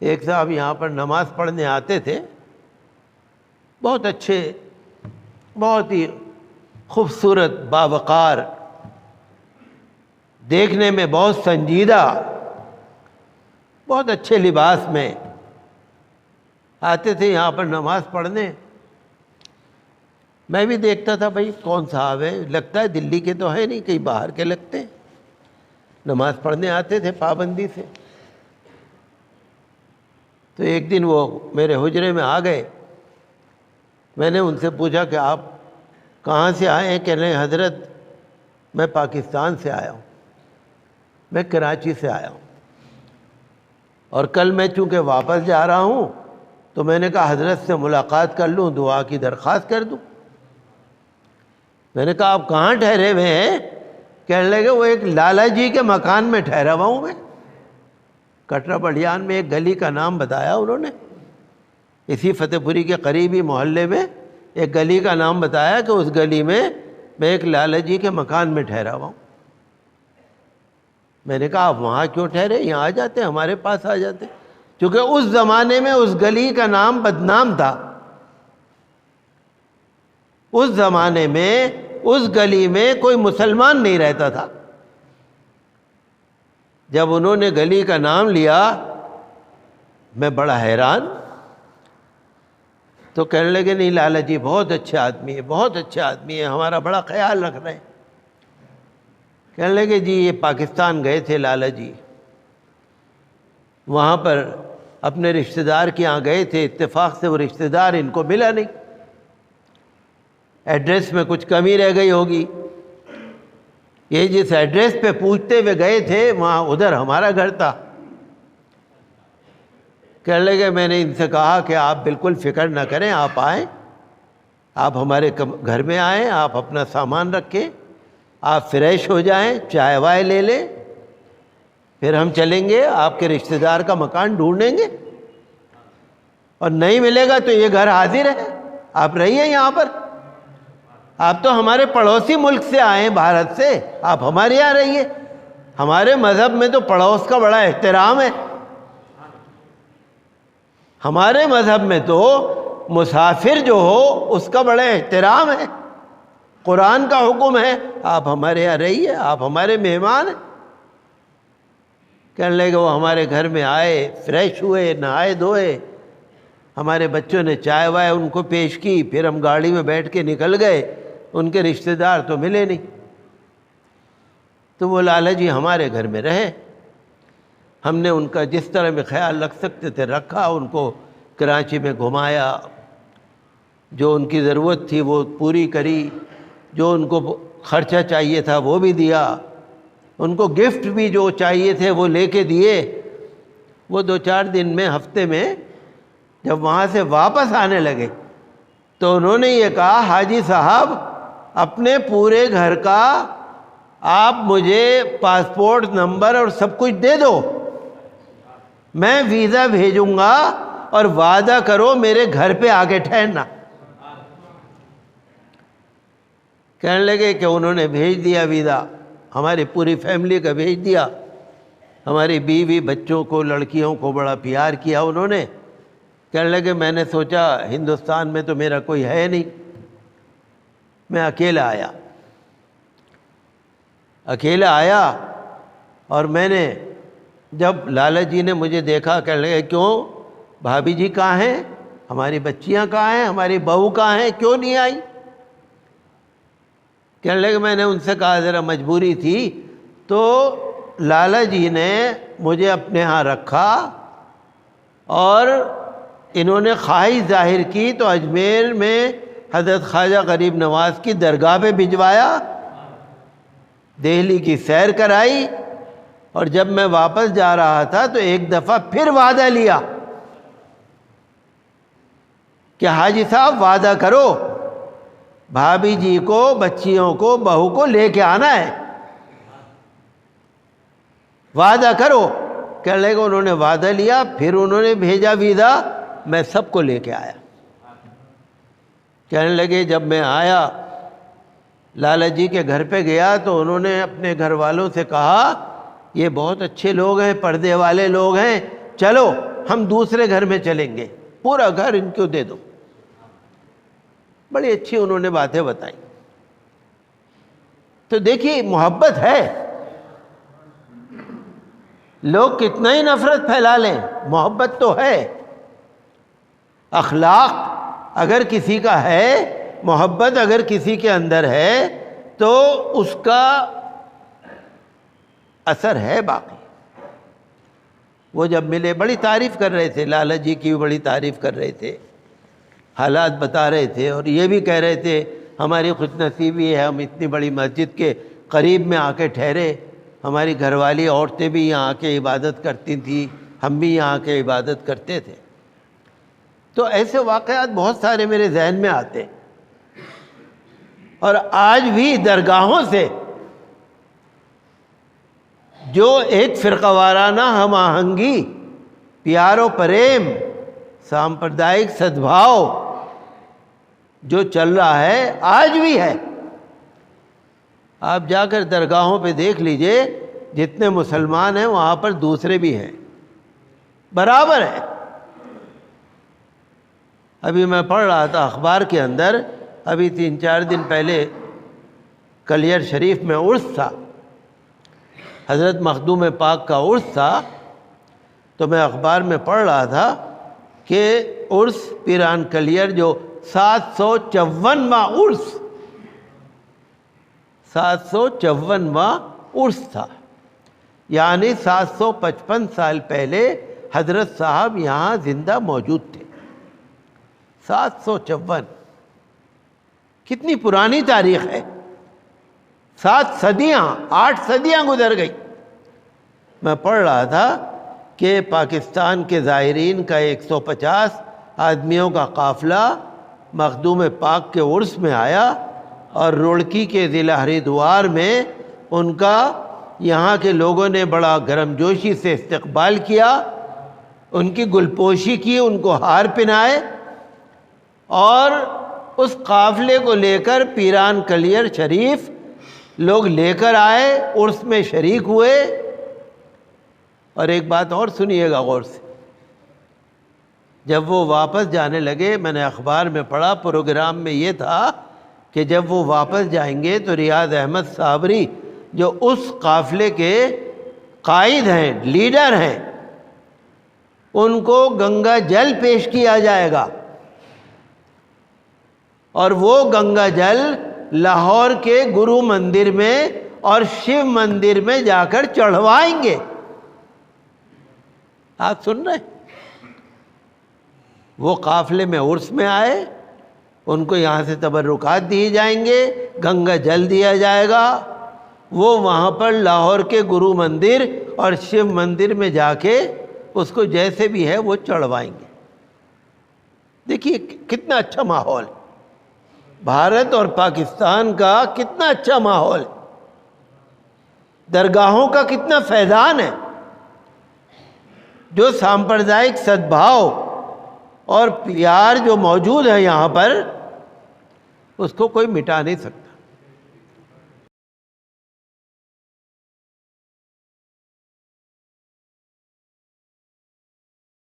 ایک صاحب یہاں پر نماز پڑھنے آتے تھے، بہت اچھے، بہت ہی خوبصورت، باوقار، دیکھنے میں بہت سنجیدہ، بہت اچھے لباس میں آتے تھے یہاں پر نماز پڑھنے۔ میں بھی دیکھتا تھا بھائی کون صاحب ہے، لگتا ہے دلی کے تو ہے نہیں، کہیں باہر کے لگتے ہیں۔ نماز پڑھنے آتے تھے پابندی سے۔ تو ایک دن وہ میرے حجرے میں آ گئے، میں نے ان سے پوچھا کہ آپ کہاں سے آئے ہیں؟ کہ نہیں حضرت میں پاکستان سے آیا ہوں، میں کراچی سے آیا ہوں، اور کل میں چونکہ واپس جا رہا ہوں تو میں نے کہا حضرت سے ملاقات کر لوں، دعا کی درخواست کر دوں۔ میں نے کہا آپ کہاں ٹھہرے ہوئے ہیں؟ کہنے لگے وہ ایک لالا جی کے مکان میں ٹھہرا ہوا ہوں میں۔ کٹرا بڑھیان میں ایک گلی کا نام بتایا انہوں نے، اسی فتح پوری کے قریبی محلے میں ایک گلی کا نام بتایا کہ اس گلی میں میں ایک لالا جی کے مکان میں ٹھہرا ہوا ہوں۔ میں نے کہا آپ وہاں کیوں ٹھہرے؟ یہاں آ جاتے، ہمارے پاس آ جاتے، کیونکہ اس زمانے میں اس گلی کا نام بدنام تھا۔ اس زمانے میں اس گلی میں کوئی مسلمان نہیں رہتا تھا۔ جب انہوں نے گلی کا نام لیا میں بڑا حیران، تو کہنے لگے نہیں لالا جی بہت اچھے آدمی ہے، بہت اچھے آدمی ہے، ہمارا بڑا خیال رکھ رہے ہیں۔ کہنے لگے جی یہ پاکستان گئے تھے لالا جی، وہاں پر اپنے رشتہ دار کے یہاں گئے تھے، اتفاق سے وہ رشتہ دار ان کو ملا نہیں، ایڈریس میں کچھ کمی رہ گئی ہوگی، یہ جس ایڈریس پہ پوچھتے ہوئے گئے تھے وہاں ادھر ہمارا گھر تھا۔ کہنے لگے میں نے ان سے کہا کہ آپ بالکل فکر نہ کریں، آپ آئیں، آپ ہمارے گھر میں آئیں، آپ اپنا سامان رکھیں، آپ فریش ہو جائیں، چائے وائے لے لیں، پھر ہم چلیں گے آپ کے رشتہ دار کا مکان ڈھونڈیں گے، اور نہیں ملے گا تو یہ گھر حاضر ہے، آپ رہیے یہاں پر، آپ تو ہمارے پڑوسی ملک سے آئے ہیں بھارت سے، آپ ہمارے یہاں رہیے، ہمارے مذہب میں تو پڑوس کا بڑا احترام ہے، ہمارے مذہب میں تو مسافر جو ہو اس کا بڑا احترام ہے، قرآن کا حکم ہے، آپ ہمارے یہاں رہیے، آپ ہمارے مہمان ہیں۔ کہنے لگے وہ ہمارے گھر میں آئے، فریش ہوئے، نہائے دھوئے، ہمارے بچوں نے چائے وائے ان کو پیش کی، پھر ہم گاڑی میں بیٹھ کے نکل گئے، ان کے رشتہ دار تو ملے نہیں، تو وہ لالا جی ہمارے گھر میں رہے، ہم نے ان کا جس طرح میں خیال رکھ سکتے تھے رکھا، ان کو کراچی میں گھمایا، جو ان کی ضرورت تھی وہ پوری کری، جو ان کو خرچہ چاہیے تھا وہ بھی دیا، ان کو گفٹ بھی جو چاہیے تھے وہ لے کے دیے۔ وہ 2-4 دن میں، ہفتے میں جب وہاں سے واپس آنے لگے تو انہوں نے یہ کہا حاجی صاحب اپنے پورے گھر کا آپ مجھے پاسپورٹ نمبر اور سب کچھ دے دو، میں ویزا بھیجوں گا، اور وعدہ کرو میرے گھر پہ آ کے ٹھہرنا۔ کہنے لگے کہ انہوں نے بھیج دیا ویزا، ہماری پوری فیملی کا بھیج دیا، ہماری بیوی بچوں کو لڑکیوں کو بڑا پیار کیا انہوں نے۔ کہنے لگے میں نے سوچا ہندوستان میں تو میرا کوئی ہے نہیں، میں اکیلا آیا، اور میں نے جب لالا جی نے مجھے دیکھا، کہنے لگے کیوں بھابھی جی کہاں ہیں، ہماری بچیاں کہاں ہیں، ہماری بہو کہاں ہیں، کیوں نہیں آئی؟ کہنے لگے میں نے ان سے کہا ذرا مجبوری تھی، تو لالا جی نے مجھے اپنے ہاں رکھا، اور انہوں نے خواہش ظاہر کی تو اجمیر میں حضرت خواجہ غریب نواز کی درگاہ پہ بھجوایا، دہلی کی سیر کرائی، اور جب میں واپس جا رہا تھا تو ایک دفعہ پھر وعدہ لیا کہ حاجی صاحب وعدہ کرو بھابھی جی کو، بچیوں کو، بہو کو لے کے آنا ہے، وعدہ کرو۔ کہنے لگے انہوں نے وعدہ لیا، پھر انہوں نے بھیجا ویزا، میں سب کو لے کے آیا۔ کہنے لگے جب میں آیا لالا جی کے گھر پہ گیا تو انہوں نے اپنے گھر والوں سے کہا یہ بہت اچھے لوگ ہیں، پردے والے لوگ ہیں، چلو ہم دوسرے گھر میں چلیں گے، پورا گھر ان کو دے دو۔ بڑی اچھی انہوں نے باتیں بتائیں۔ تو دیکھیے محبت ہے، لوگ کتنا ہی نفرت پھیلا لیں، محبت تو ہے۔ اخلاق اگر کسی کا ہے، محبت اگر کسی کے اندر ہے تو اس کا اثر ہے باقی۔ وہ جب ملے بڑی تعریف کر رہے تھے، لالا جی کی بھی بڑی تعریف کر رہے تھے، حالات بتا رہے تھے، اور یہ بھی کہہ رہے تھے ہماری خوش نصیبی ہے ہم اتنی بڑی مسجد کے قریب میں آ کے ٹھہرے، ہماری گھر والی عورتیں بھی یہاں آ کے عبادت کرتی تھیں، ہم بھی یہاں آ کے عبادت کرتے تھے۔ تو ایسے واقعات بہت سارے میرے ذہن میں آتے، اور آج بھی درگاہوں سے جو ایک فرقہ وارانہ ہم آہنگی، پیار و پریم، سامپردائک سدبھاؤ جو چل رہا ہے آج بھی ہے۔ آپ جا کر درگاہوں پہ دیکھ لیجئے، جتنے مسلمان ہیں وہاں پر دوسرے بھی ہیں، برابر ہے۔ ابھی میں پڑھ رہا تھا اخبار کے اندر، ابھی 3-4 دن پہلے کلیر شریف میں عرس تھا، حضرت مخدوم پاک کا عرس تھا، تو میں اخبار میں پڑھ رہا تھا کہ عرس پیران کلیر جو 754واں عرس، 754واں عرس تھا، یعنی 755 سال پہلے حضرت صاحب یہاں زندہ موجود تھے۔ 754 کتنی پرانی تاریخ ہے، 7 صدیاں، 8 صدیاں گزر گئی۔ میں پڑھ رہا تھا کہ پاکستان کے زائرین کا 150 آدمیوں کا قافلہ مخدوم پاک کے عرس میں آیا، اور روڑکی کے ضلع ہریدوار میں ان کا یہاں کے لوگوں نے بڑا گرم جوشی سے استقبال کیا، ان کی گلپوشی کی، ان کو ہار پہنائے، اور اس قافلے کو لے کر پیران کلیر شریف لوگ لے کر آئے، عرس میں شریک ہوئے۔ اور ایک بات اور سنیے گا غور سے، جب وہ واپس جانے لگے، میں نے اخبار میں پڑھا، پروگرام میں یہ تھا کہ جب وہ واپس جائیں گے تو ریاض احمد صابری جو اس قافلے کے قائد ہیں، لیڈر ہیں، ان کو گنگا جل پیش کیا جائے گا، اور وہ گنگا جل لاہور کے گرو مندر میں اور شیو مندر میں جا کر چڑھوائیں گے۔ آپ سن رہے ہیں؟ وہ قافلے میں عرس میں آئے، ان کو یہاں سے تبرکات دیے جائیں گے، گنگا جل دیا جائے گا، وہ وہاں پر لاہور کے گرو مندر اور شیو مندر میں جا کے اس کو جیسے بھی ہے وہ چڑھوائیں گے۔ دیکھیے کتنا اچھا ماحول ہے، بھارت اور پاکستان کا کتنا اچھا ماحول ہے، درگاہوں کا کتنا فیضان ہے، جو سامپردائک سدبھاؤ اور پیار جو موجود ہے یہاں پر، اس کو کوئی مٹا نہیں سکتا۔